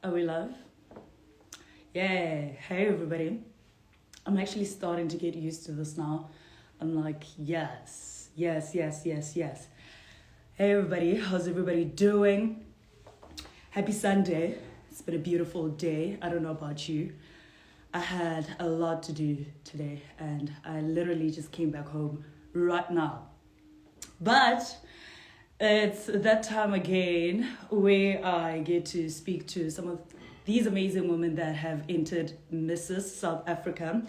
Are we live? Yeah. Hey, everybody. I'm actually starting to get used to this now. I'm like, yes, yes, yes, yes, yes. Hey, everybody. How's everybody doing? Happy Sunday. It's been a beautiful day. I don't know about you. I had a lot to do today, and I literally just came back home right now. But it's that time again where I get to speak to some of these amazing women that have entered Mrs. South Africa.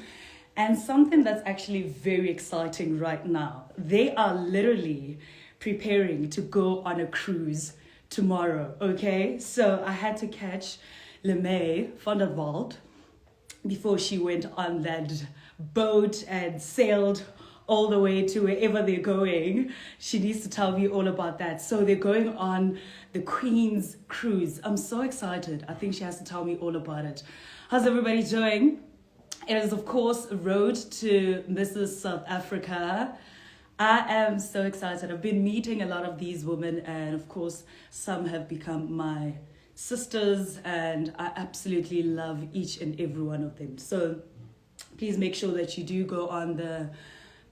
And something that's actually very exciting right now. They are literally preparing to go on a cruise tomorrow, okay? So I had to catch Lemé van Walt before she went on that boat and sailed all the way to wherever they're going. She needs to tell me all about that. So they're going on the Queen's Cruise. I'm so excited. I think she has to tell me all about it. How's everybody doing? It is, of course, Road to Mrs. South Africa. I am so excited. I've been meeting a lot of these women, and of course, some have become my sisters, and I absolutely love each and every one of them. So please make sure that you do go on the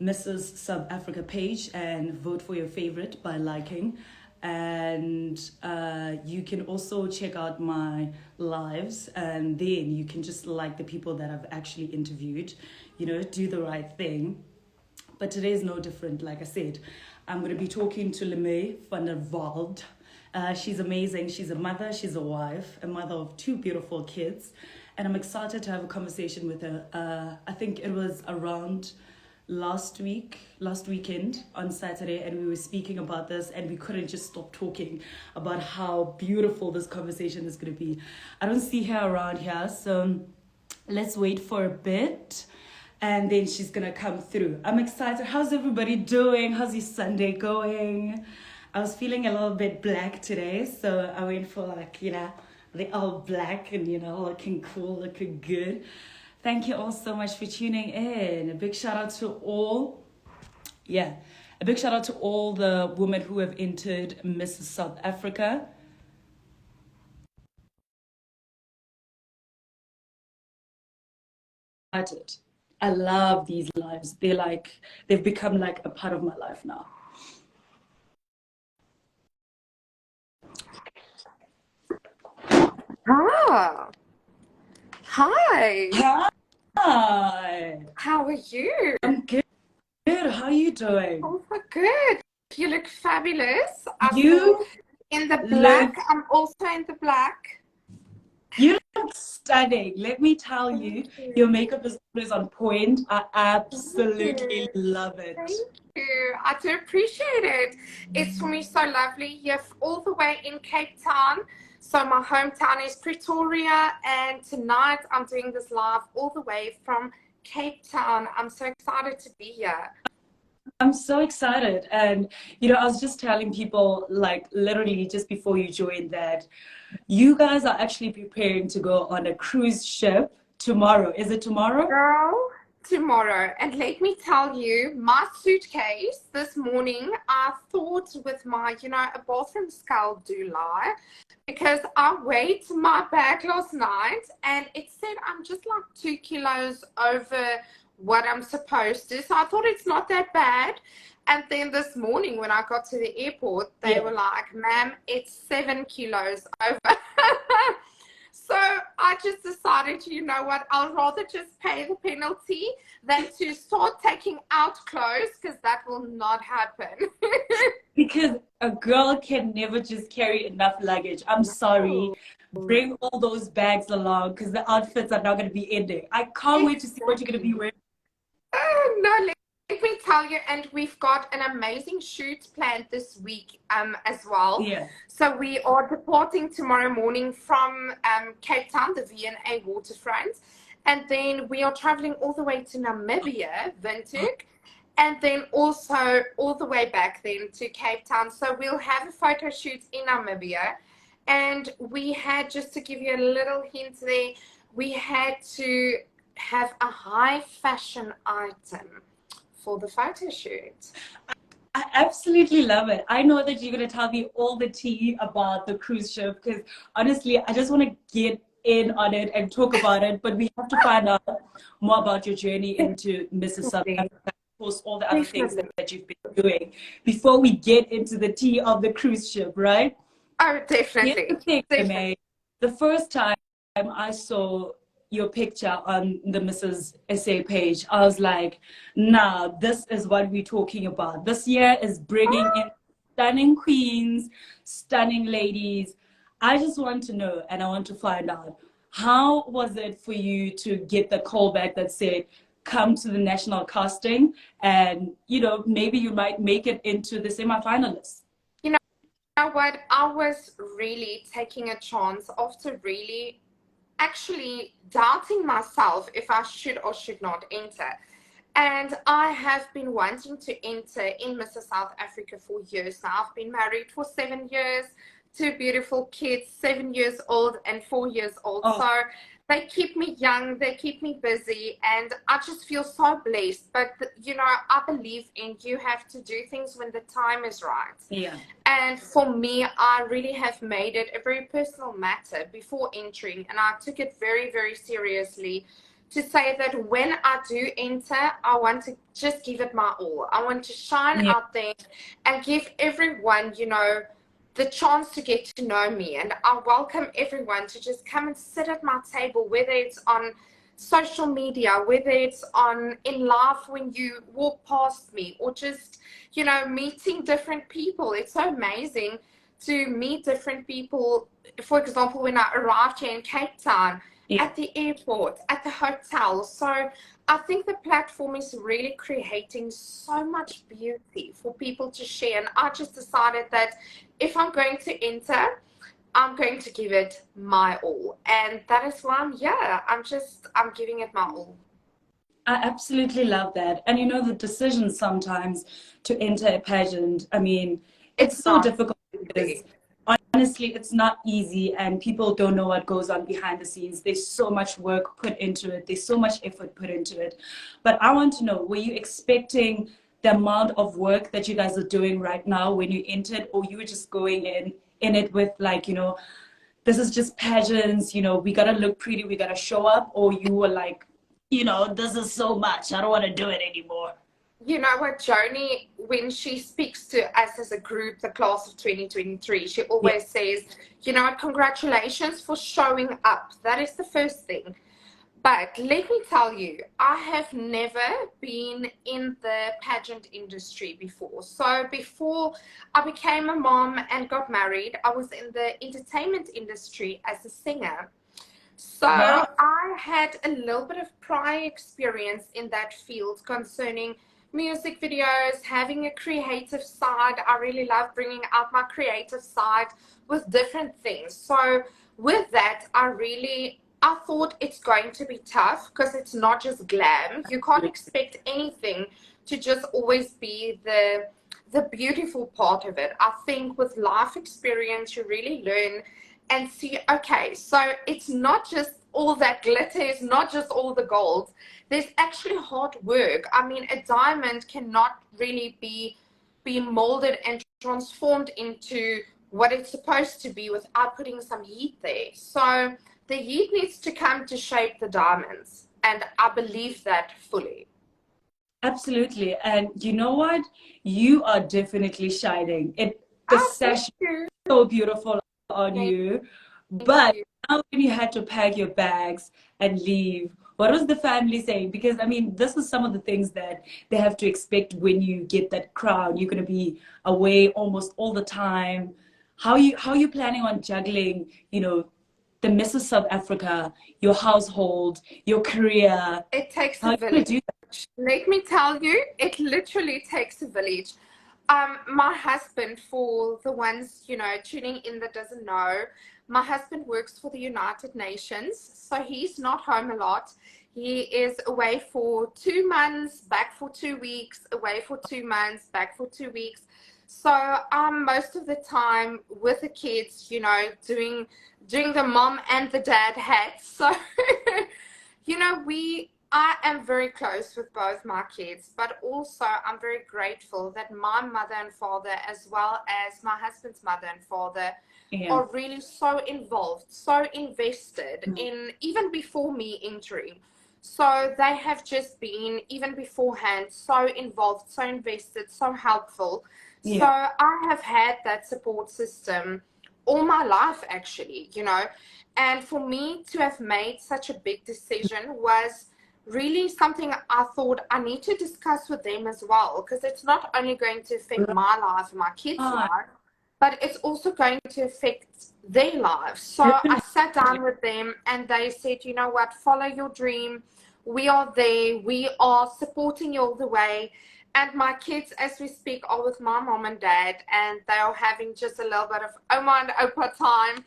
Mrs. South Africa page and vote for your favorite by liking. And you can also check out my lives, and then you can just like the people that I've actually interviewed, do the right thing. But today is no different. Like I said, I'm going to be talking to Lemé van der Walt. She's amazing. She's a mother, she's a wife, a mother of two beautiful kids. And I'm excited to have a conversation with her. I think it was around last weekend on Saturday, and we were speaking about this, and we couldn't just stop talking about how beautiful this conversation is going to be. I don't see her around here, so let's wait for a bit, and then she's going to come through. I'm excited. How's everybody doing? How's your Sunday going? I was feeling a little bit black today, so I went for the all black and, looking cool, looking good. Thank you all so much for tuning in. A big shout out to all the women who have entered Mrs. South Africa. I love these lives. They've become like a part of my life now. Ah, hi. Hi. How are you? I'm good. Good. How are you doing? Also good. You look fabulous. You in the black. I'm also in the black. You look stunning. Let me tell you, your makeup is always on point. I absolutely love it. Thank you. I do appreciate it. It's for me so lovely. You're all the way in Cape Town. So my hometown is Pretoria, and tonight I'm doing this live all the way from Cape Town. I'm so excited to be here. I'm so excited. And, I was just telling people, literally just before you joined, that you guys are actually preparing to go on a cruise ship tomorrow. Is it tomorrow? Girl, tomorrow. And let me tell you, my suitcase this morning, I thought with my, a bathroom skull do lie, because I weighed my bag last night and it said I'm just like 2 kilos over what I'm supposed to. So I thought it's not that bad. And then this morning when I got to the airport, they were like, ma'am, it's 7 kilos over. So I just decided, you know what, I'll rather just pay the penalty than to start taking out clothes, because that will not happen. Because a girl can never just carry enough luggage. I'm sorry. Bring all those bags along, because the outfits are not going to be ending. I can't wait to see what you're going to be wearing. No, let me tell you, and we've got an amazing shoot planned this week as well. Yeah. So we are departing tomorrow morning from Cape Town, the V&A waterfront, and then we are traveling all the way to Namibia, Windhoek, and then also all the way back then to Cape Town. So we'll have a photo shoot in Namibia, and we had, just to give you a little hint there, we had to have a high fashion item for the photo shoot. I absolutely love it. I know that you're going to tell me all the tea about the cruise ship because honestly, I just want to get in on it and talk about it. But we have to find out more about your journey into Mrs. South Definitely. Africa, of course, all the other things Definitely. that you've been doing before we get into the tea of the cruise ship, right? Oh, Here's the definitely. thing, Definitely. Lemé. The first time I saw your picture on the Mrs. SA page, I was like, nah, this is what we're talking about. This year is bringing in stunning queens, stunning ladies. I just want to know and I want to find out how was it for you to get the call back that said, come to the national casting and, maybe you might make it into the semi-finalists. You know what? I was really taking a chance after really actually doubting myself if I should or should not enter. And I have been wanting to enter in Mrs. South Africa for years now. I've been married for 7 years, two beautiful kids, 7 years old and 4 years old. Oh, So they keep me young, they keep me busy, and I just feel so blessed. But, I believe in you have to do things when the time is right. yeah. And for me, I really have made it a very personal matter before entering, and I took it very, very seriously to say that when I do enter, I want to just give it my all. I want to shine Yeah. out there and give everyone, the chance to get to know me. And I welcome everyone to just come and sit at my table, whether it's on social media, whether it's in life when you walk past me, or just, meeting different people. It's so amazing to meet different people. For example, when I arrived here in Cape Town, Yeah. at the airport, at the hotel. So I think the platform is really creating so much beauty for people to share. And I just decided that if I'm going to enter, I'm going to give it my all. And that is why I'm here. I'm giving it my all. I absolutely love that. And the decision sometimes to enter a pageant, I mean, it's It's so not difficult because easy. honestly, it's not easy and people don't know what goes on behind the scenes. There's so much work put into it, there's so much effort put into it. But I want to know, were you expecting the amount of work that you guys are doing right now when you entered, or you were just going in it with like, this is just pageants, we gotta look pretty, we gotta show up, or you were like, this is so much, I don't want to do it anymore. You know what, Joni, when she speaks to us as a group, the class of 2023, she Yeah. always says, congratulations for showing up. That is the first thing. But let me tell you, I have never been in the pageant industry before. So before I became a mom and got married, I was in the entertainment industry as a singer. So Wow. I had a little bit of prior experience in that field concerning music videos, having a creative side. I really love bringing out my creative side with different things. So with that, I thought it's going to be tough because it's not just glam. You can't expect anything to just always be the beautiful part of it. I think with life experience, you really learn and see, okay, so it's not just all that glitter, it's not just all the gold. There's actually hard work. I mean, a diamond cannot really be molded and transformed into what it's supposed to be without putting some heat there. So the heat needs to come to shape the diamonds, and I believe that fully. Absolutely. And you know what? You are definitely shining. The Oh, thank sash is you. so beautiful on Thank you. But you. now when you had to pack your bags and leave, what was the family saying? Because I mean, this is some of the things that they have to expect when you get that crown. You're gonna be away almost all the time. How you planning on juggling, the Mrs. South Africa, your household, your career? It takes How a are you gonna village. do Let me tell you, it literally takes a village. My husband, for the ones, tuning in that doesn't know, my husband works for the United Nations, so he's not home a lot. He is away for 2 months, back for 2 weeks, away for 2 months, back for 2 weeks. So I'm most of the time with the kids, doing the mom and the dad hats. So, we I am very close with both my kids, but also I'm very grateful that my mother and father, as well as my husband's mother and father, Yeah. are really so involved, so invested Mm. in, even before me entering. So they have just been, even beforehand, so involved, so invested, so helpful. So Yeah. I have had that support system all my life, actually, you know. And for me to have made such a big decision was really something I thought I need to discuss with them as well, because it's not only going to affect my life and my kids' Right. life, but it's also going to affect their lives. So I Definitely. sat down with them and they said, you know what, follow your dream. We are there. We are supporting you all the way. And my kids, as we speak, are with my mom and dad, and they are having just a little bit of Oma and Opa time.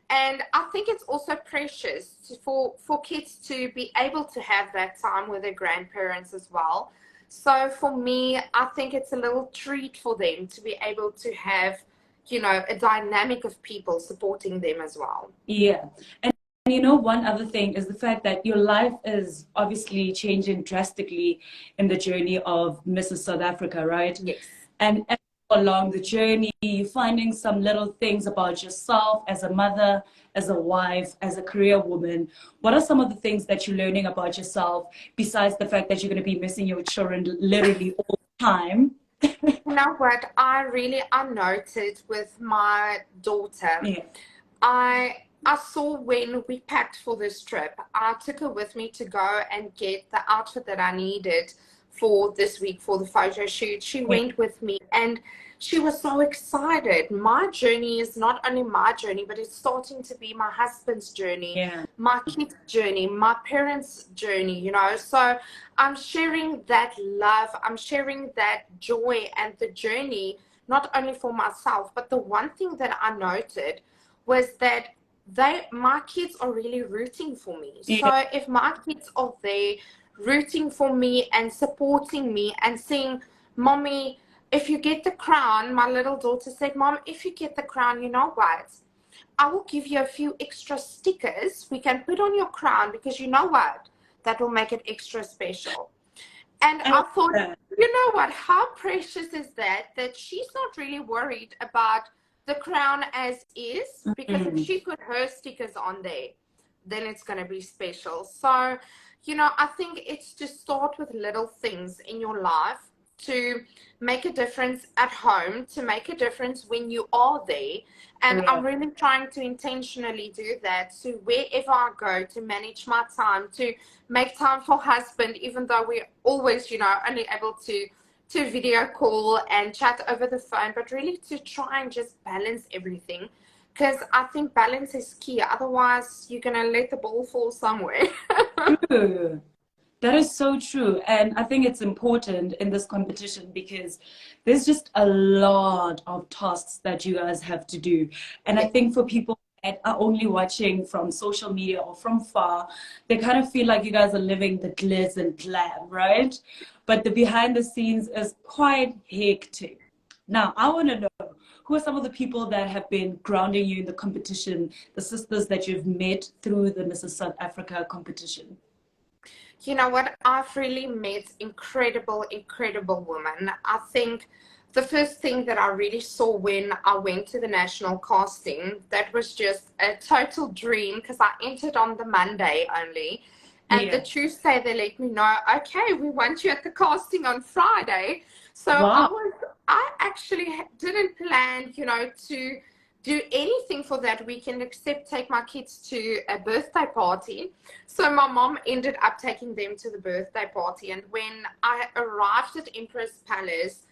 And I think it's also precious for kids to be able to have that time with their grandparents as well. So for me, I think it's a little treat for them to be able to have, you know, a dynamic of people supporting them as well. Yeah. And you know, one other thing is the fact that your life is obviously changing drastically in the journey of Mrs. South Africa, right? Yes. And as along the journey, you're finding some little things about yourself as a mother, as a wife, as a career woman. What are some of the things that you're learning about yourself besides the fact that you're going to be missing your children literally all the time? You know what? I noted with my daughter. Yeah. I saw when we packed for this trip, I took her with me to go and get the outfit that I needed for this week for the photo shoot. She Yeah. went with me and she was so excited. My journey is not only my journey, but it's starting to be my husband's journey, Yeah. my kids' journey, my parents' journey, you know. So I'm sharing that love, I'm sharing that joy and the journey, not only for myself, but the one thing that I noted was that my kids are really rooting for me. Yeah. So if my kids are there rooting for me and supporting me and saying, Mommy, if you get the crown, my little daughter said, Mom, if you get the crown, you know what? I will give you a few extra stickers we can put on your crown, because you know what? That will make it extra special. And I I love thought, that. you know what? How precious is that? That she's not really worried about the crown as is, because if Mm. she put her stickers on there, then it's going to be special. So, you know, I think it's to start with little things in your life to make a difference at home, to make a difference when you are there. And Yeah. I'm really trying to intentionally do that. So wherever I go, to manage my time, to make time for husband, even though we're always, you know, only able to video call and chat over the phone, but really to try and just balance everything, because I think balance is key. Otherwise you're gonna let the ball fall somewhere. True. That is so true. And I think it's important in this competition because there's just a lot of tasks that you guys have to do. And I Yeah. think for people that are only watching from social media or from far, they kind of feel like you guys are living the glitz and glam, right? But the behind the scenes is quite hectic. Now, I want to know who are some of the people that have been grounding you in the competition, the sisters that you've met through the Mrs. South Africa competition? You know what? I've really met incredible, incredible women. I think the first thing that I really saw when I went to the national casting, that was just a total dream, because I entered on the Monday only. And the Yeah. Tuesday they let me know, okay, we want you at the casting on Friday. So Wow. I actually didn't plan, you know, to do anything for that weekend except take my kids to a birthday party. So my mom ended up taking them to the birthday party. And when I arrived at Empress Palace,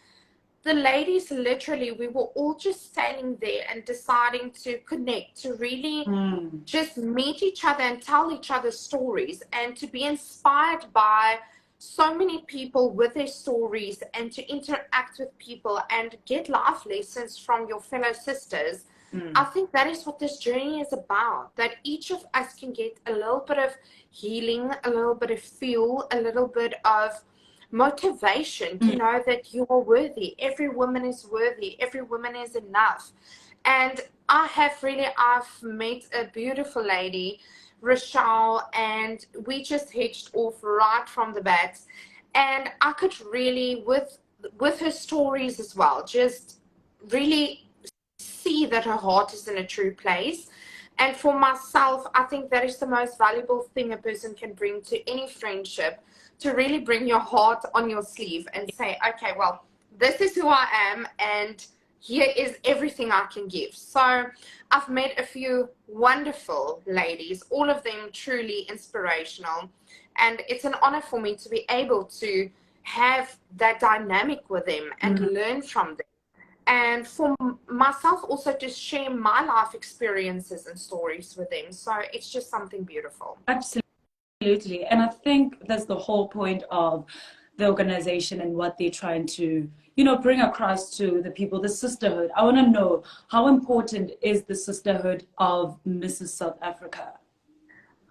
the ladies literally, we were all just standing there and deciding to connect, to really Mm. just meet each other and tell each other stories, and to be inspired by so many people with their stories, and to interact with people and get life lessons from your fellow sisters. I Mm. think that is what this journey is about, that each of us can get a little bit of healing, a little bit of fuel, a little bit of motivation to Mm. know that you are worthy. Every woman is worthy. Every woman is enough. And I've met a beautiful lady Rochelle, and we just hitched off right from the bat. And I could really, with her stories as well, just really see that her heart is in a true place. And for myself, I think that is the most valuable thing a person can bring to any friendship, to really bring your heart on your sleeve and say, okay, well, this is who I am, and here is everything I can give. So I've met a few wonderful ladies, all of them truly inspirational. And it's an honor for me to be able to have that dynamic with them and learn from them. And for myself also to share my life experiences and stories with them. So it's just something beautiful. Absolutely. And I think that's the whole point of the organization and what they're trying to, bring across to the people, the sisterhood. I want to know, how important is the sisterhood of Mrs. South Africa?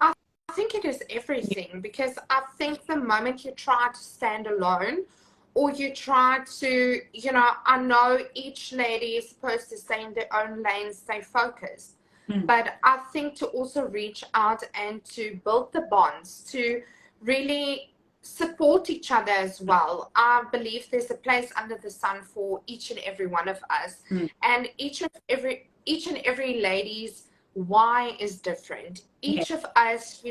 I think it is everything, because I think the moment you try to stand alone, or you try to, I know each lady is supposed to stay in their own lane, stay focused. But I think to also reach out and to build the bonds, to really support each other as well. I believe there's a place under the sun for each and every one of us. And each and every lady's why is different. Each of us,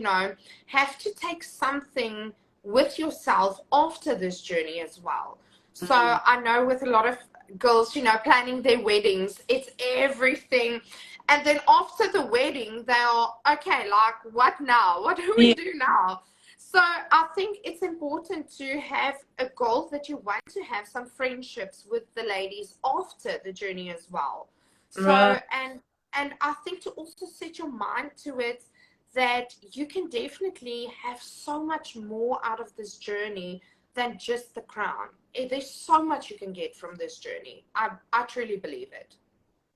have to take something with yourself after this journey as well. So I know with a lot of girls, planning their weddings, it's everything. And then after the wedding, they are, okay, like, what now? What do we do now? So I think it's important to have a goal that you want to have some friendships with the ladies after the journey as well. So, and I think to also set your mind to it, that you can definitely have so much more out of this journey than just the crown. There's so much you can get from this journey. I truly believe it.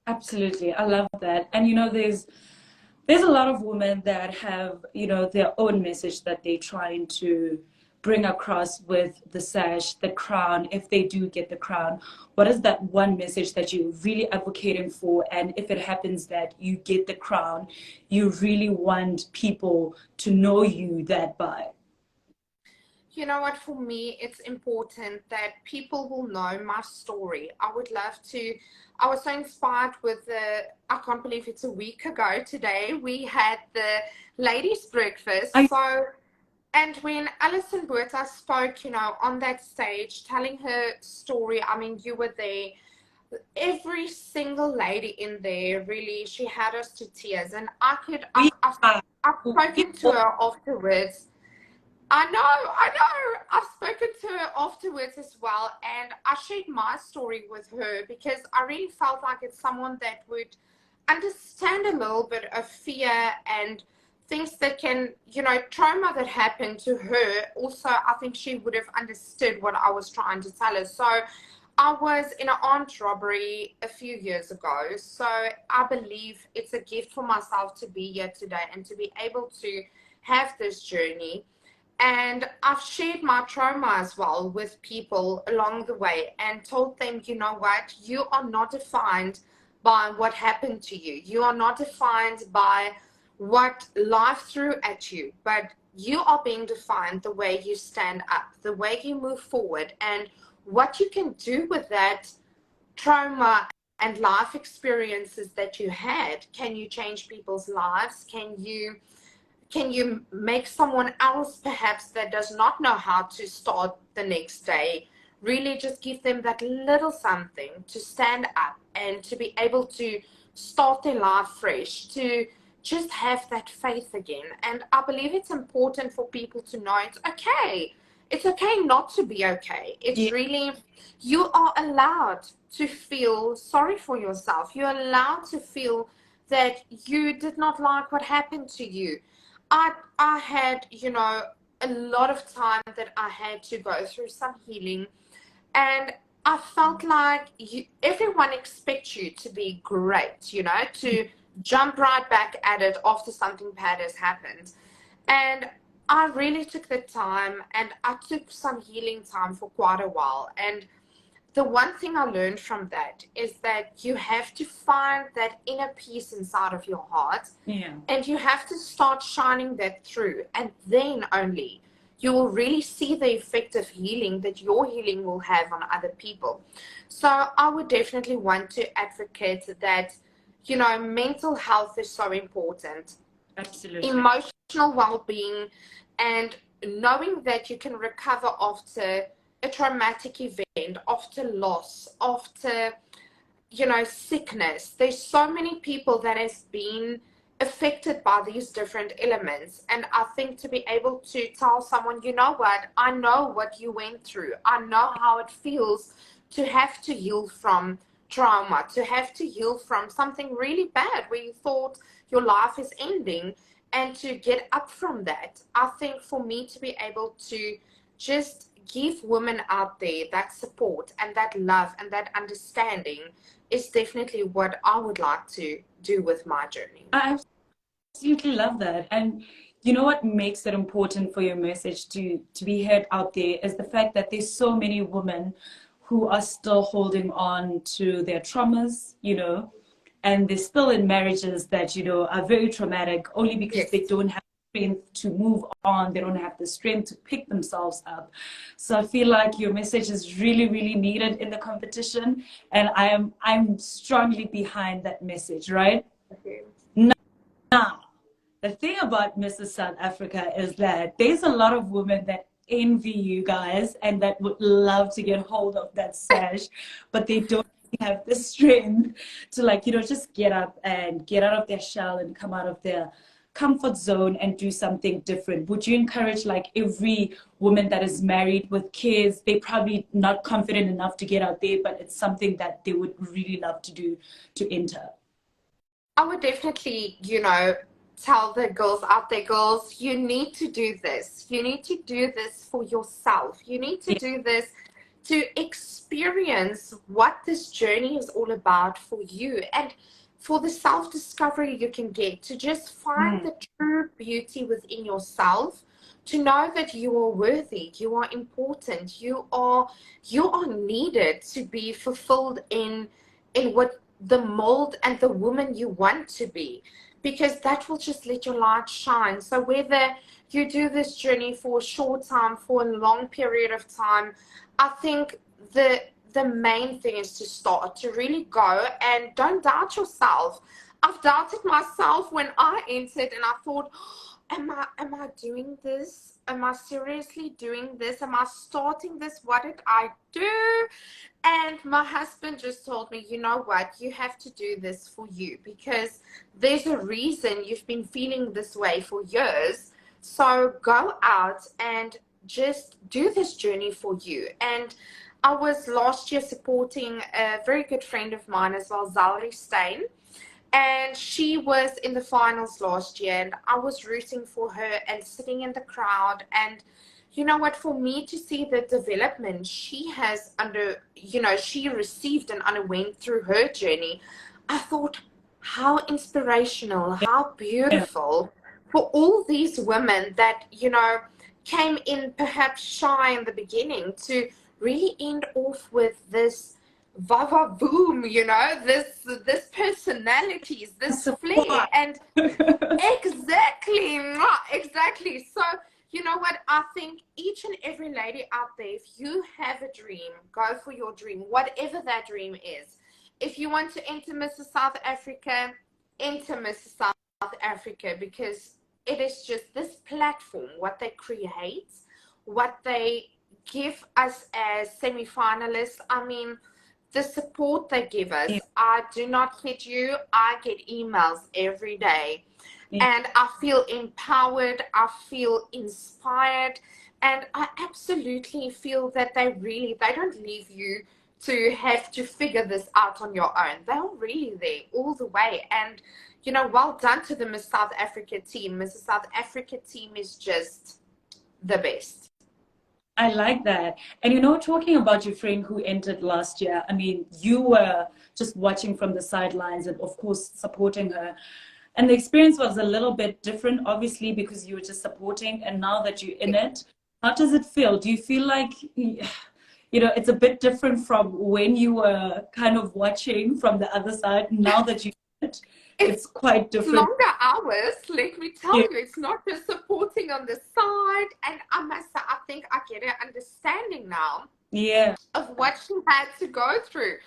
Absolutely. I love that. And there's a lot of women that have, their own message that they're trying to bring across with the sash, the crown. If they do get the crown, what is that one message that you're really advocating for? And if it happens that you get the crown, you really want people to know you that by? You know what, for me, it's important that people will know my story. I would love to. I was so inspired with I can't believe it's a week ago today, we had the ladies' breakfast. And when Alison Botha spoke, on that stage, telling her story, I mean, you were there. Every single lady in there, really, she had us to tears. And I've spoken to her afterwards. I know. I've spoken to her afterwards as well, and I shared my story with her because I really felt like it's someone that would understand a little bit of fear and things that can, trauma that happened to her. Also, I think she would have understood what I was trying to tell her. So I was in an armed robbery a few years ago. So I believe it's a gift for myself to be here today and to be able to have this journey. And I've shared my trauma as well with people along the way and told them, you know what, you are not defined by what happened to you. You are not defined by what life threw at you, but you are being defined the way you stand up, the way you move forward, and what you can do with that trauma and life experiences that you had. Can you change people's lives? Can you make someone else perhaps that does not know how to start the next day, really just give them that little something to stand up and to be able to start their life fresh, to just have that faith again. And I believe it's important for people to know it's okay. It's okay not to be okay. It's really, you are allowed to feel sorry for yourself. You're allowed to feel that you did not like what happened to you. I had, a lot of time that I had to go through some healing, and I felt like everyone expects you to be great, to jump right back at it after something bad has happened. And I really took the time, and I took some healing time for quite a while. And the one thing I learned from that is that you have to find that inner peace inside of your heart. Yeah. And you have to start shining that through. And then only you will really see the effect of healing that your healing will have on other people. So I would definitely want to advocate that, you know, mental health is so important. Absolutely. Emotional well-being, and knowing that you can recover after a traumatic event, after loss, after, you know, sickness. There's so many people that has been affected by these different elements, and I think to be able to tell someone, you know what, I know what you went through, I know how it feels to have to heal from trauma, to have to heal from something really bad where you thought your life is ending, and to get up from that. I think for me to be able to just give women out there that support and that love and that understanding is definitely what I would like to do with my journey. I absolutely love that. And you know what makes it important for your message to be heard out there is the fact that there's so many women who are still holding on to their traumas, you know, and they're still in marriages that, you know, are very traumatic only because Yes. they don't have strength to move on. They don't have the strength to pick themselves up. So I feel like your message is really, really needed in the competition. And I'm strongly behind that message, right? Okay. Now, the thing about Mrs. South Africa is that there's a lot of women that envy you guys and that would love to get hold of that sash, but they don't have the strength to, like, you know, just get up and get out of their shell and come out of their comfort zone and do something different. Would you encourage, like, every woman that is married with kids, they're probably not confident enough to get out there, but it's something that they would really love to do, to enter? I would definitely, you know, tell the girls out there, girls, you need to do this. You need to do this for yourself. You need to Yeah. do this to experience what this journey is all about for you, and for the self-discovery you can get, to just find the true beauty within yourself, to know that you are worthy, you are important, you are needed to be fulfilled in what the mold and the woman you want to be, because that will just let your light shine. So whether you do this journey for a short time, for a long period of time, I think the main thing is to start, to really go, and don't doubt yourself. I've doubted myself when I entered, and I thought, am I doing this? Am I seriously doing this? Am I starting this? What did I do? And my husband just told me, you know what, you have to do this for you, because there's a reason you've been feeling this way for years. So go out and just do this journey for you. And I was last year supporting a very good friend of mine as well, Zalri Stein. And she was in the finals last year, and I was rooting for her and sitting in the crowd. And you know what, for me to see the development she has she received and underwent through her journey, I thought, how inspirational, how Yeah. beautiful for all these women that, you know, came in perhaps shy in the beginning to really end off with this vava boom, you know, this personalities, this flair, and exactly, exactly. So, you know what? I think each and every lady out there, if you have a dream, go for your dream, whatever that dream is. If you want to enter Mrs. South Africa, enter Mrs. South Africa, because it is just this platform, what they create, what they give us as semi-finalists. I mean, the support they give us, Yeah. I do not kid you, I get emails every day, and I feel empowered, I feel inspired, and I absolutely feel that they don't leave you to have to figure this out on your own. They're really there all the way. And you know, well done to the Miss South Africa team. Mrs. South Africa team is just the best. I like that. And you know, talking about your friend who entered last year, I mean, you were just watching from the sidelines and, of course, supporting her. And the experience was a little bit different, obviously, because you were just supporting. And now that you're in it, how does it feel? Do you feel like you know, it's a bit different from when you were kind of watching from the other side. Now that you it's quite different. Longer hours, let me tell Yeah. you. It's not just supporting on the side. And I must say, I think I get an understanding now Yeah. of what she had to go through,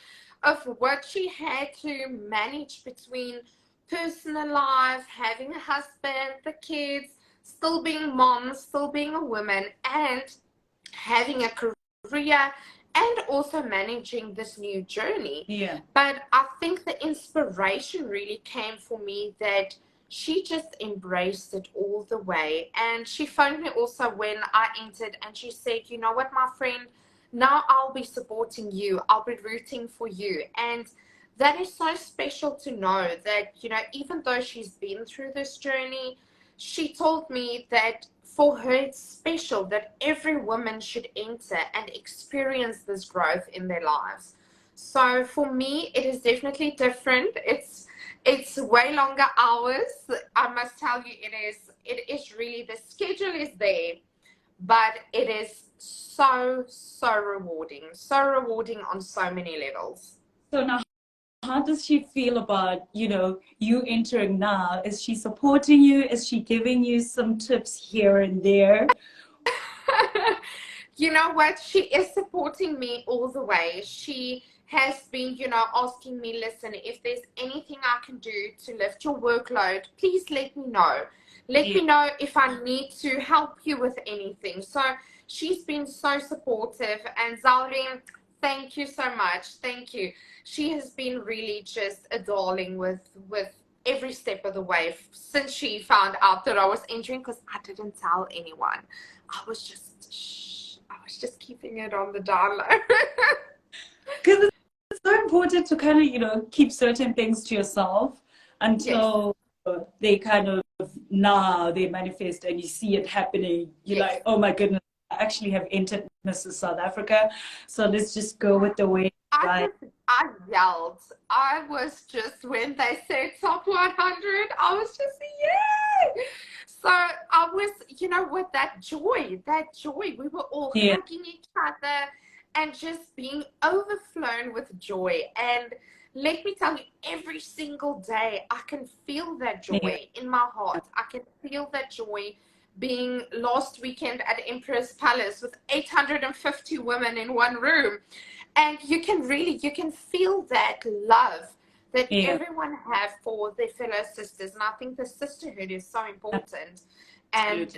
of what she had to manage between personal life, having a husband, the kids, still being mom, still being a woman, and having a career, and also managing this new journey. Yeah. But I think the inspiration really came for me that she just embraced it all the way. And she phoned me also when I entered, and she said, you know what, my friend, now I'll be supporting you. I'll be rooting for you. And that is so special to know that, you know, even though she's been through this journey, she told me that for her it's special that every woman should enter and experience this growth in their lives. So for me, it is definitely different. It's way longer hours. I must tell you, it is really, the schedule is there, but it is so rewarding on so many levels. So now, how does she feel about, you know, you entering now? Is she supporting you? Is she giving you some tips here and there? You know what? She is supporting me all the way. She has been, you know, asking me, listen, if there's anything I can do to lift your workload, please let me know. Let me know if I need to help you with anything. So she's been so supportive. And Zalrin, thank you so much. Thank you. She has been really just a darling with every step of the way since she found out that I was entering, because I didn't tell anyone. I was just keeping it on the down low. Because it's so important to kind of, you know, keep certain things to yourself until they kind of, now they manifest and you see it happening. You're like, oh my goodness, I actually have entered Mrs. South Africa. So let's just go with the way. I yelled. I was just, when they said top 100, I was just, yay! So I was, you know, with that joy, we were all hugging each other and just being overflown with joy. And let me tell you, every single day, I can feel that joy in my heart. I can feel that joy being last weekend at Empress Palace with 850 women in one room. And you can feel that love that everyone have for their fellow sisters. And I think the sisterhood is so important. And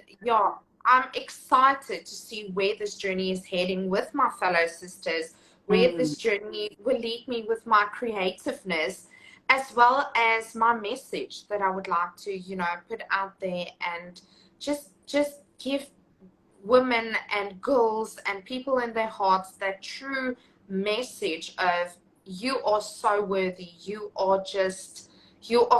I'm excited to see where this journey is heading with my fellow sisters, where this journey will lead me with my creativeness, as well as my message that I would like to, you know, put out there and just give women and girls and people in their hearts that true message of, you are so worthy, you are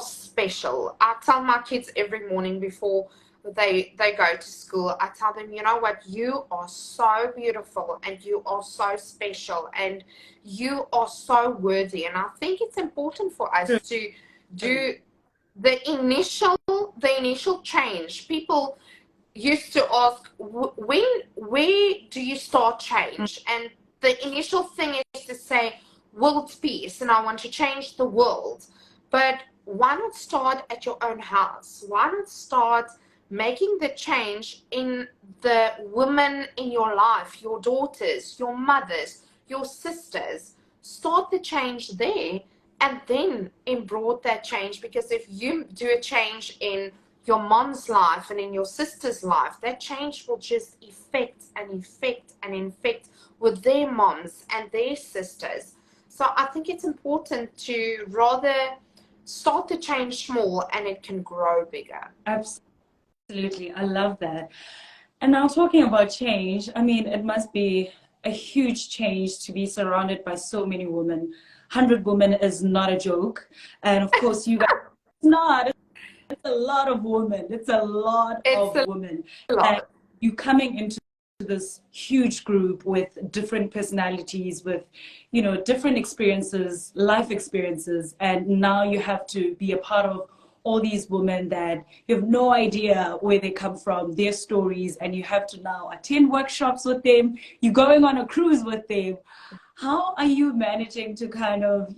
special. I tell my kids every morning before they go to school, I tell them, you know what, you are so beautiful and you are so special and you are so worthy. And I think it's important for us to do the initial change. People used to ask, where do you start change? And the initial thing is to say, world peace, and I want to change the world. But why not start at your own house? Why not start making the change in the women in your life, your daughters, your mothers, your sisters? Start the change there, and then embroad that change. Because if you do a change in your mom's life and in your sister's life, that change will just affect with their moms and their sisters. So I think it's important to rather start the change small, and it can grow bigger. Absolutely. I love that. And now, talking about change, I mean, it must be a huge change to be surrounded by so many women. 100 women is not a joke. And of course, you guys, it's not. It's a lot of women. It's a lot of women. And you coming into this huge group with different personalities, with, you know, different experiences, life experiences, and now you have to be a part of all these women that you have no idea where they come from, their stories, and you have to now attend workshops with them. You're going on a cruise with them. How are you managing to kind of,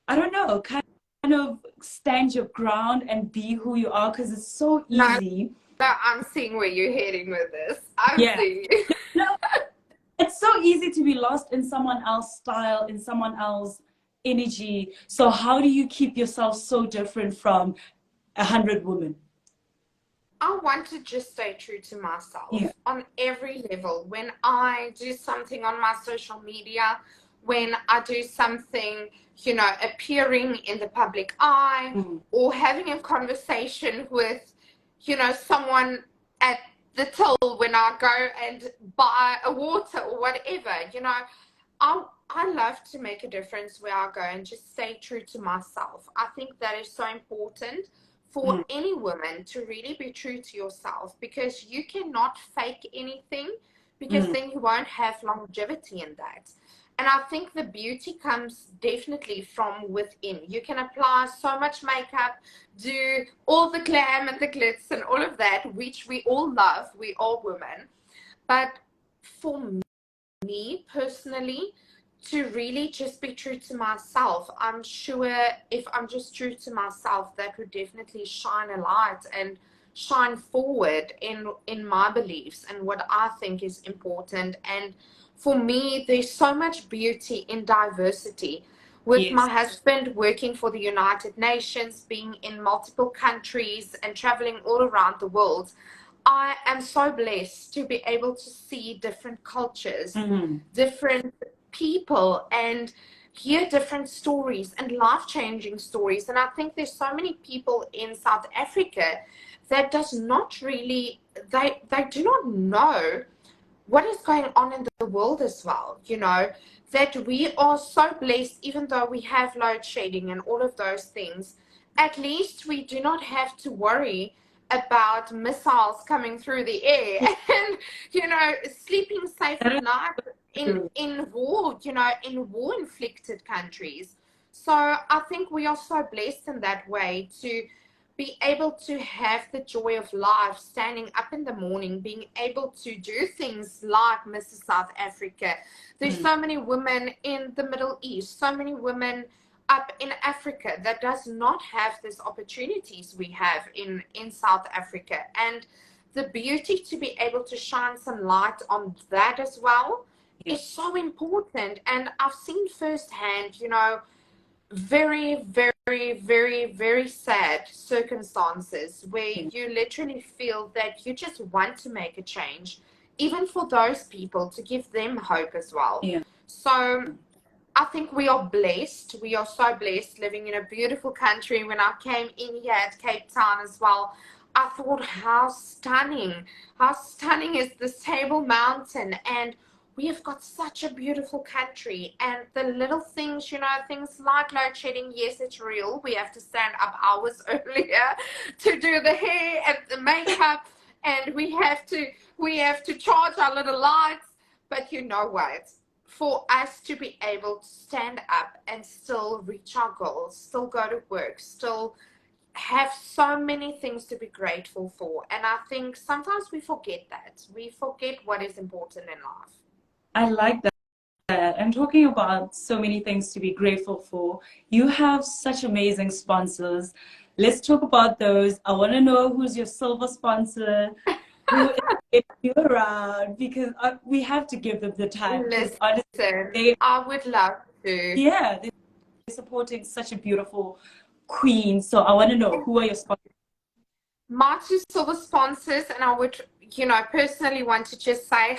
I don't know, kind of stand your ground and be who you are? Because it's so No, easy. no, I'm seeing where you're heading with this. I'm Yeah. seeing. No, it's so easy to be lost in someone else's style, in someone else's energy. So how do you keep yourself so different from 100 women? I want to just stay true to Yeah. myself on every level. When I do something on my social media, when I do something, appearing in the public eye, or having a conversation with, someone at the till when I go and buy a water or whatever, I love to make a difference where I go and just stay true to myself. I think that is so important for any woman to really be true to yourself, because you cannot fake anything, because then you won't have longevity in that. And I think the beauty comes definitely from within. You can apply so much makeup, do all the glam and the glitz and all of that, which we all love. We are women. But for me personally, to really just be true to myself, I'm sure if I'm just true to myself, that would definitely shine a light and shine forward in my beliefs and what I think is important. And for me, there's so much beauty in diversity. With Yes. my husband working for the United Nations, being in multiple countries and traveling all around the world, I am so blessed to be able to see different cultures, different people, and hear different stories and life-changing stories. And I think there's so many people in South Africa that does not really, they do not know what is going on in the world as well, that we are so blessed. Even though we have load shedding and all of those things, at least we do not have to worry about missiles coming through the air and sleeping safe at night in war, in war inflicted countries. So I think we are so blessed in that way to be able to have the joy of life, standing up in the morning, being able to do things like Mrs. South Africa. There's so many women in the Middle East, so many women up in Africa that does not have these opportunities we have in South Africa. And the beauty to be able to shine some light on that as well is so important. And I've seen firsthand, very, very, very, very sad circumstances where you literally feel that you just want to make a change, even for those people, to give them hope as well. So I think we are blessed. We are so blessed living in a beautiful country. When I came in here at Cape Town as well, I thought how stunning is this Table Mountain, and we have got such a beautiful country. And the little things, things like load shedding, yes, it's real. We have to stand up hours earlier to do the hair and the makeup, and we have to charge our little lights. But you know what? For us to be able to stand up and still reach our goals, still go to work, still have so many things to be grateful for. And I think sometimes we forget that. We forget what is important in life. I like that. And talking about so many things to be grateful for, you have such amazing sponsors. Let's talk about those. I want to know who's your silver sponsor, who is getting you around, because we have to give them the time. Listen, honestly, I would love to. Yeah, they're supporting such a beautiful queen. So I want to know, who are your sponsors? My two silver sponsors, and I would, personally want to just say,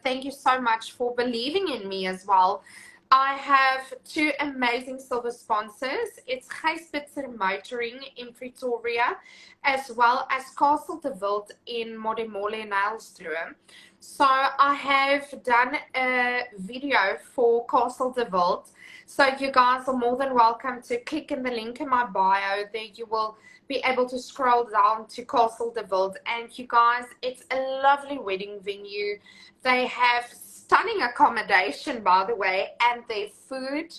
thank you so much for believing in me as well. I have two amazing silver sponsors. It's Gijsbitzer Motoring in Pretoria, as well as Castle de Wild in Modemole in Nylstroom. So I have done a video for Castle de Wild. So you guys are more than welcome to click in the link in my bio. There you will be able to scroll down to Castle de Wild. And you guys, it's a lovely wedding venue. They have stunning accommodation, by the way, and their food,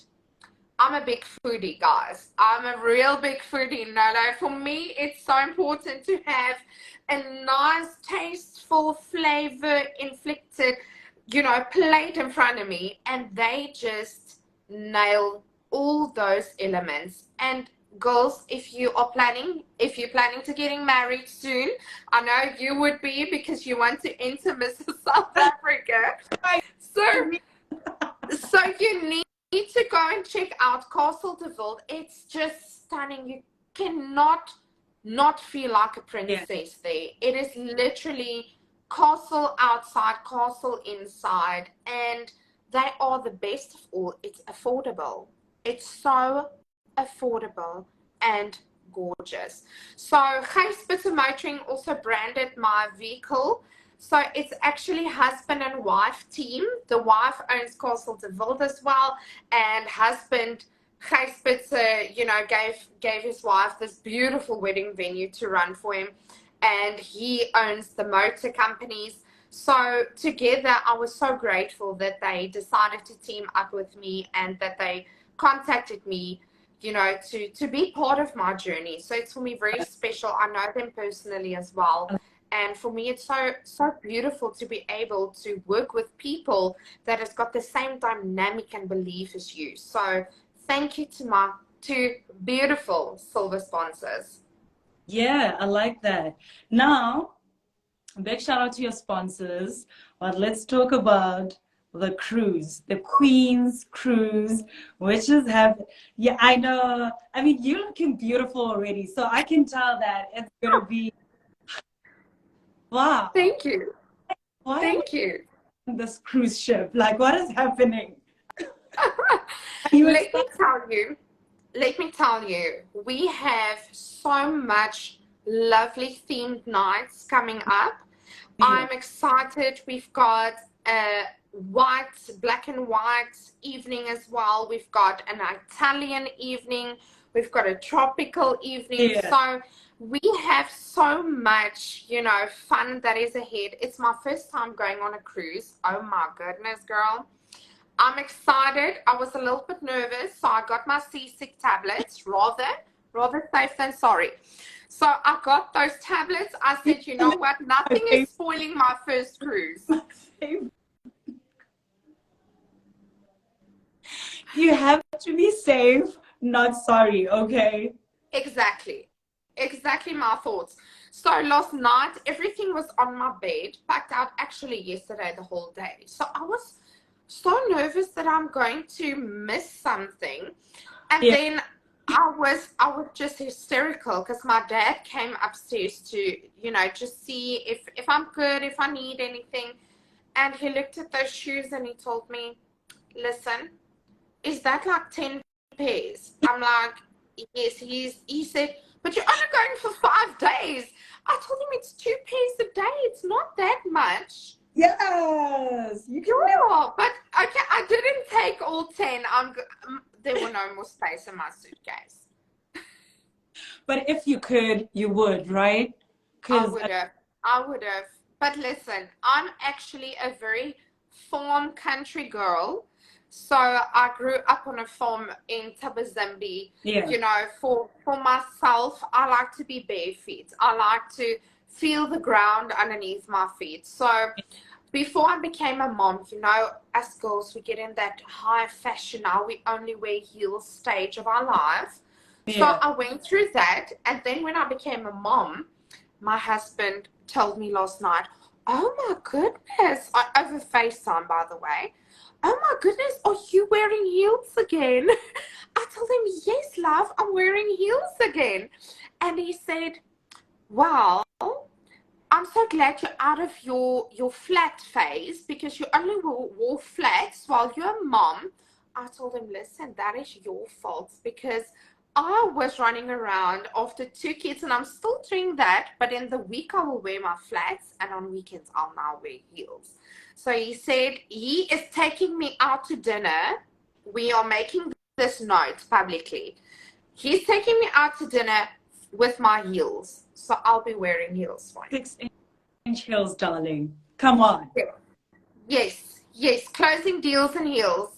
I'm a big foodie, guys. I'm a real big foodie, Nolo. For me, it's so important to have a nice, tasteful, flavor inflicted, plate in front of me. And they just nail all those elements. And girls, if you're planning to getting married soon, I know you would be, because you want to enter Mrs. South Africa. So you need to go and check out Castle de Wild. It's just stunning. You cannot not feel like a princess there. It is literally castle outside, castle inside, and they are the best of all. It's affordable. It's so affordable and gorgeous. So Gijsbitter Motoring also branded my vehicle. So it's actually husband and wife team. The wife owns Castle de Wild as well, and husband Gijsbitter, gave his wife this beautiful wedding venue to run for him, and he owns the motor companies. So together, I was so grateful that they decided to team up with me and that they contacted me, to be part of my journey. So it's for me very special. I know them personally as well. And for me, it's so beautiful to be able to work with people that has got the same dynamic and belief as you. So thank you to my two beautiful silver sponsors. Yeah, I like that. Now, big shout out to your sponsors, but let's talk about the cruise, the Queen's Cruise, which is I know. I mean, you're looking beautiful already, so I can tell that it's gonna be wow. Thank you. Why Thank you. This cruise ship, like, what is happening? Let me tell you, we have so much lovely themed nights coming up. Yeah. I'm excited. We've got a black and white evening as well. We've got an Italian evening. We've got a tropical evening. Yeah. So we have so much, fun that is ahead. It's my first time going on a cruise. Oh my goodness, girl. I'm excited. I was a little bit nervous, so I got my seasick tablets, rather safe than sorry. So I got those tablets. I said, you know what? Nothing is spoiling my first cruise. You have to be safe, not sorry, okay? Exactly my thoughts. So last night, everything was on my bed, packed out actually yesterday the whole day. So I was so nervous that I'm going to miss something. And then I was just hysterical because my dad came upstairs to, just see if I'm good, if I need anything. And he looked at those shoes and he told me, listen, is that like 10 pairs? I'm like, yes. He said, but you're only going for 5 days. I told him it's 2 pairs a day. It's not that much. Yes, you can. Yeah, but okay, I didn't take all 10. There were no more space in my suitcase. But if you could, you would, right? I would have. But listen, I'm actually a very farm country girl. So I grew up on a farm in Tabazimbi. Yeah. For myself, I like to be bare feet. I like to feel the ground underneath my feet. So before I became a mom, as girls, we get in that high fashion now. We only wear heels stage of our life. Yeah. So I went through that. And then when I became a mom, my husband told me last night, oh my goodness, over FaceTime, by the way, oh my goodness, are you wearing heels again? I told him, yes, love, I'm wearing heels again. And he said, wow, I'm so glad you're out of your flat phase because you only wore flats while you're a mom. I told him, listen, that is your fault because I was running around after 2 kids and I'm still doing that. But in the week, I will wear my flats and on weekends, I'll now wear heels. So he said he is taking me out to dinner. We are making this note publicly. He's taking me out to dinner with my heels. So I'll be wearing heels for him. 6-inch heels, darling. Come on. Yes. Closing deals and heels.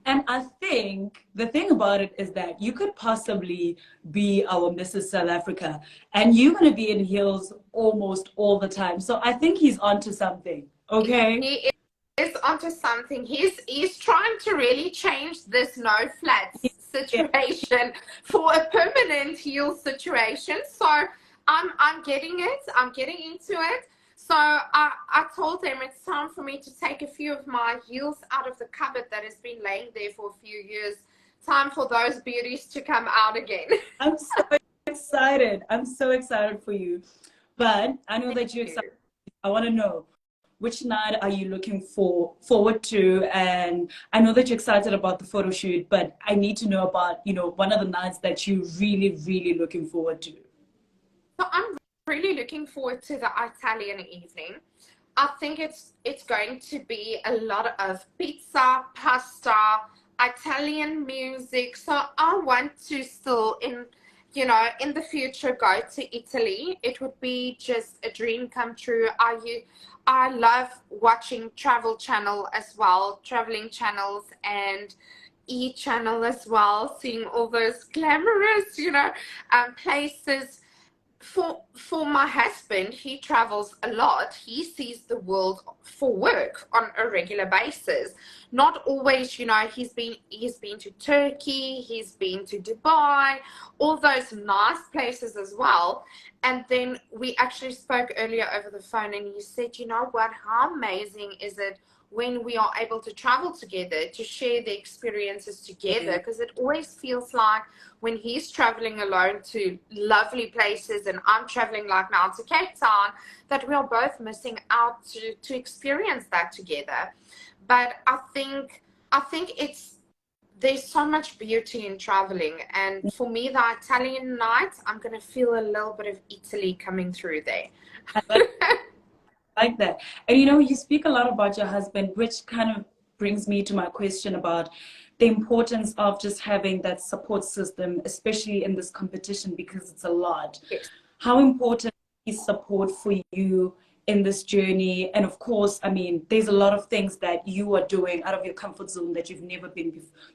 And I think the thing about it is that you could possibly be our Mrs. South Africa and you're going to be in heels almost all the time. So I think he's onto something. Okay. He is onto something. He's trying to really change this no flats Yeah. situation for a permanent heel situation. So I'm getting it. I'm getting into it. So I told him it's time for me to take a few of my heels out of the cupboard that has been laying there for a few years. Time for those beauties to come out again. I'm so excited. I'm so excited for you. But I know that you're excited. I want to know, which night are you looking forward to? And I know that you're excited about the photo shoot, but I need to know about, one of the nights that you're really, really looking forward to. So I'm really looking forward to the Italian evening. I think it's going to be a lot of pizza, pasta, Italian music. So I want to still in the future go to Italy. It would be just a dream come true. I love watching Travel Channel as well, traveling channels, and E Channel as well, seeing all those glamorous, places. For my husband, he travels a lot. He sees the world for work on a regular basis. Not always, he's been to Turkey, he's been to Dubai, all those nice places as well. And then we actually spoke earlier over the phone, and he said, you know what, how amazing is it when we are able to travel together, to share the experiences together, because it always feels like when he's traveling alone to lovely places and I'm traveling like now to Cape Town, that we are both missing out to experience that together. But I think there's so much beauty in traveling, and for me, the Italian night, I'm gonna feel a little bit of Italy coming through there. Like that. And you speak a lot about your husband, which kind of brings me to my question about the importance of just having that support system, especially in this competition, because it's a lot. Yes. How important is support for you in this journey? And of course, I mean, there's a lot of things that you are doing out of your comfort zone that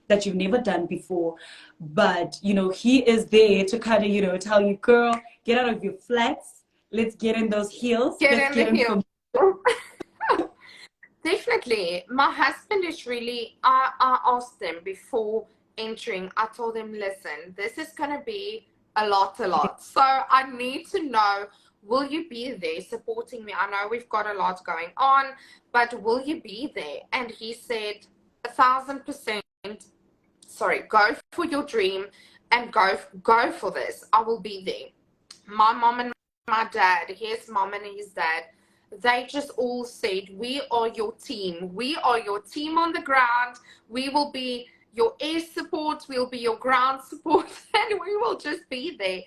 that you've never done before. But he is there to kind of tell you, girl, get out of your flats. Let's get in those heels. Let's get in Heels. Definitely. My husband is really, I asked him before entering, I told him, listen, this is going to be a lot. So I need to know, will you be there supporting me? I know we've got a lot going on, but will you be there? And he said, 1,000%, sorry, go for your dream and go for this. I will be there. My mom and my dad, his mom and his dad, they just all said, we are your team. We are your team on the ground. We will be your air support. We'll be your ground support. And we will just be there.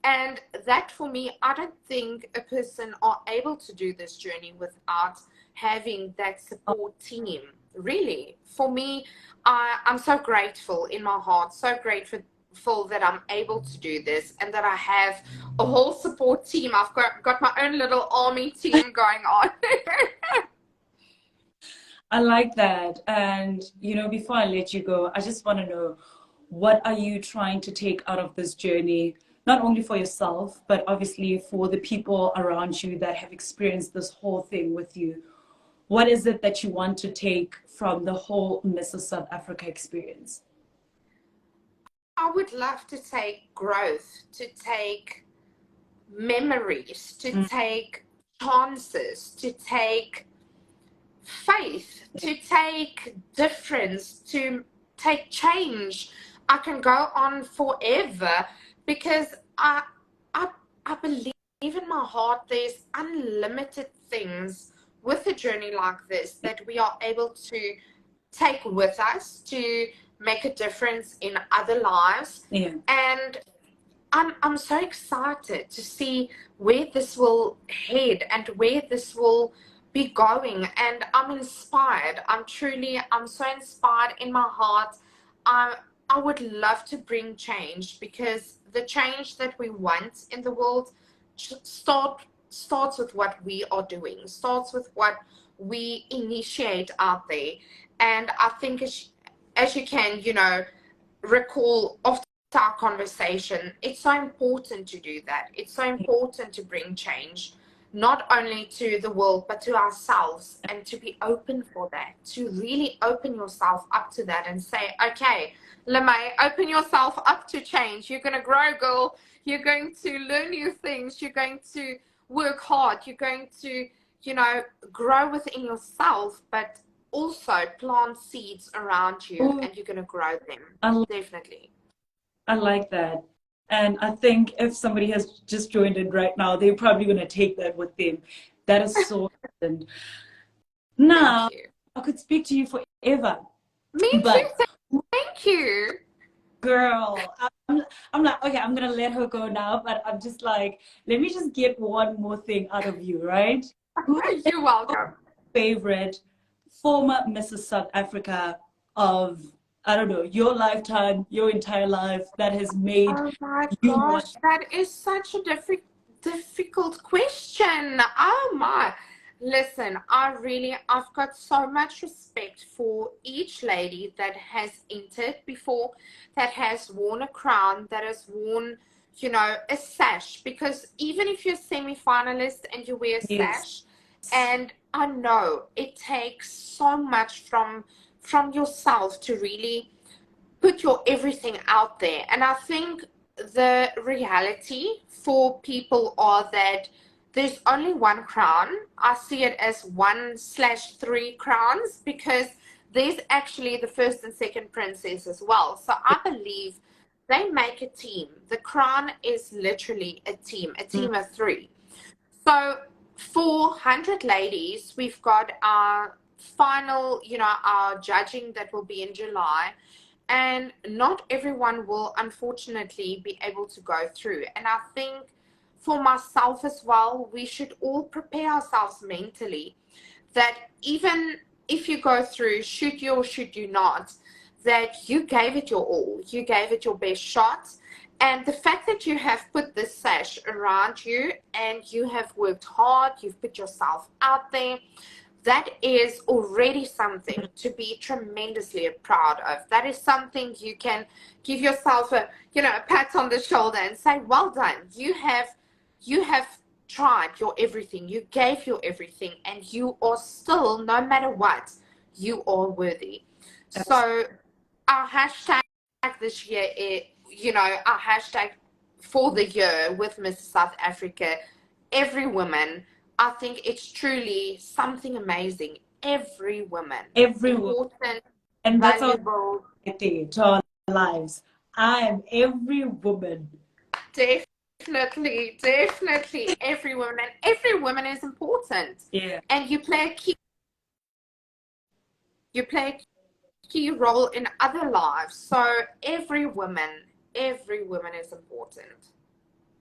And that, for me, I don't think a person are able to do this journey without having that support team. Really, for me, I'm so grateful in my heart, so grateful that I'm able to do this, and that I have a whole support team. I've got my own little army team going on. I like that. And, before I let you go, I just want to know, what are you trying to take out of this journey, not only for yourself, but obviously for the people around you that have experienced this whole thing with you? What is it that you want to take from the whole Mrs. South Africa experience? I would love to take growth, to take memories, to take chances, to take faith, to take difference, to take change. I can go on forever, because I believe in my heart there's unlimited things with a journey like this that we are able to take with us to make a difference in other lives. Yeah. And I'm so excited to see where this will head and where this will be going. And I'm inspired. I'm so inspired in my heart. I would love to bring change, because the change that we want in the world starts with what we are doing, starts with what we initiate out there. And I think as you can, you know, recall after our conversation, it's so important to do that. It's so important to bring change, not only to the world, but to ourselves, and to be open for that, to really open yourself up to that and say, okay, Lemé, open yourself up to change. You're going to grow, girl. You're going to learn new things. You're going to work hard. You're going to, you know, grow within yourself, but also plant seeds around you, Ooh, and you're going to grow them. Definitely. I like that. And I think if somebody has just joined in right now, they're probably going to take that with them. That is so important. Now, Thank you. I could speak to you forever, Me too. but Thank you. girl, I'm like, okay, I'm going to let her go now, but I'm just like, let me just get one more thing out of you, right? Who is You're welcome. favorite former Mrs. South Africa of, I don't know, your lifetime, your entire life that has made Oh my you want? gosh, that is such a difficult question. Oh my. Listen, I've got so much respect for each lady that has entered before, that has worn a crown, that has worn, you know, a sash. Because even if you're semi-finalist and you wear a Yes. sash, and I know it takes so much from yourself to really put your everything out there. And I think the reality for people are that there's only one crown. I see it as 1/3 crowns, because there's actually the first and second princess as well. So I believe they make a team. The crown is literally a team of three. So for 100 ladies, we've got our final, you know, our judging that will be in July. And not everyone will, unfortunately, be able to go through. And I think for myself as well, we should all prepare ourselves mentally that even if you go through, should you or should you not, that you gave it your all, you gave it your best shot. And the fact that you have put this sash around you and you have worked hard, you've put yourself out there, that is already something to be tremendously proud of. That is something you can give yourself a, you know, a pat on the shoulder and say, well done. You have tried your everything. You gave your everything, and you are still, no matter what, you are worthy. So our hashtag this year is, you know, our hashtag for the year with Miss South Africa, every woman. I think it's truly something amazing. Every woman. Everyone. Important, And that's our valuable. to our lives. I am every woman. Definitely, definitely every woman. And every woman is important. Yeah. And you play a key role in other lives. So every woman is important.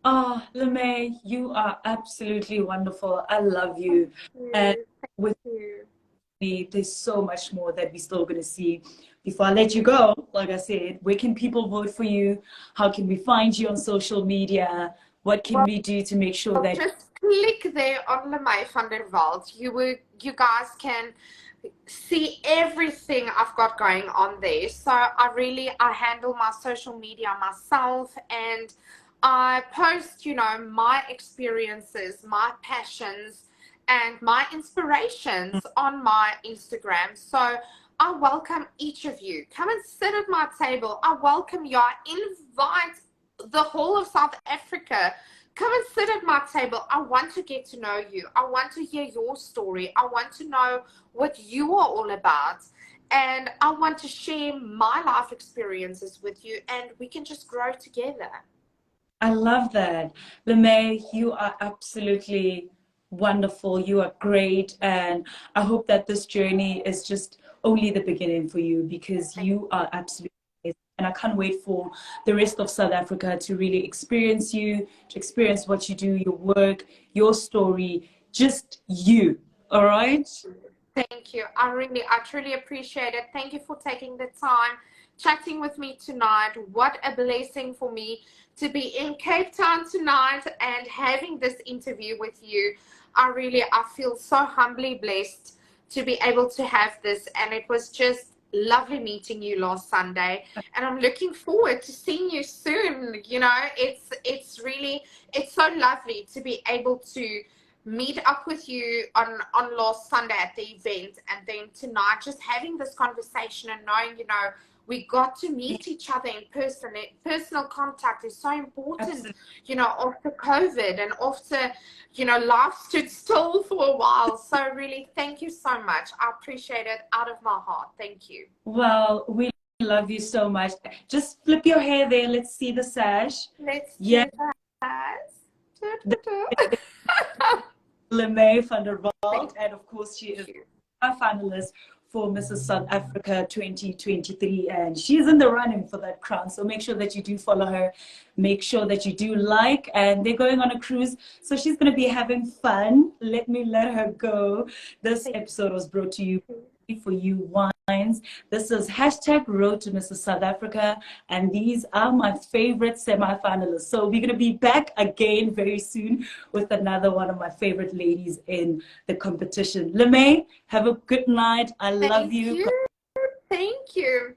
Oh, Lemé, you are absolutely wonderful. I love you. And with You. me, there's so much more that we're still going to see. Before I let you go, like I said, where can people vote for you? How can we find you on social media? What can we do to make sure that Just click there on Lemé van der Walt. You guys can see everything I've got going on there. So I handle my social media myself, and I post, you know, my experiences, my passions, and my inspirations on my Instagram. So I welcome each of you. Come and sit at my table. I welcome you. I invite the whole of South Africa. Come and sit at my table. I want to get to know you. I want to hear your story. I want to know what you are all about. And I want to share my life experiences with you, and we can just grow together. I love that. Lemé, you are absolutely wonderful. You are great. And I hope that this journey is just only the beginning for you, because you are absolutely amazing. And I can't wait for the rest of South Africa to really experience you, to experience what you do, your work, your story, just you. All right? Thank you. I truly appreciate it. Thank you for taking the time chatting with me tonight. What a blessing for me to be in Cape Town tonight and having this interview with you. I feel so humbly blessed to be able to have this, and it was just lovely meeting you last Sunday, and I'm looking forward to seeing you soon. You know, it's so lovely to be able to meet up with you on last Sunday at the event, and then tonight just having this conversation and knowing, you know, we got to meet each other in person. Personal contact is so important, Absolutely. you know, after COVID and after, you know, life stood still for a while. So really, thank you so much. I appreciate it out of my heart. Thank you. Well, we love you so much. Just flip your hair there. Let's see the sash. Let's Yeah, do that. Lemé van der Walt, Thank and of course she is you. a finalist for Mrs. South Africa 2023, and she's in the running for that crown. So make sure that you do follow her. Make sure that you do like, and they're going on a cruise, so she's going to be having fun. Let her go. This episode was brought to you for you wines. This is hashtag Road to Mrs. South Africa, and these are my favorite semi-finalists. So we're going to be back again very soon with another one of my favorite ladies in the competition. Lemé, have a good night. I love you. Thank you.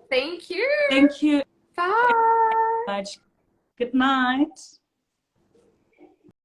Thank you. Thank you Bye. much. Good night.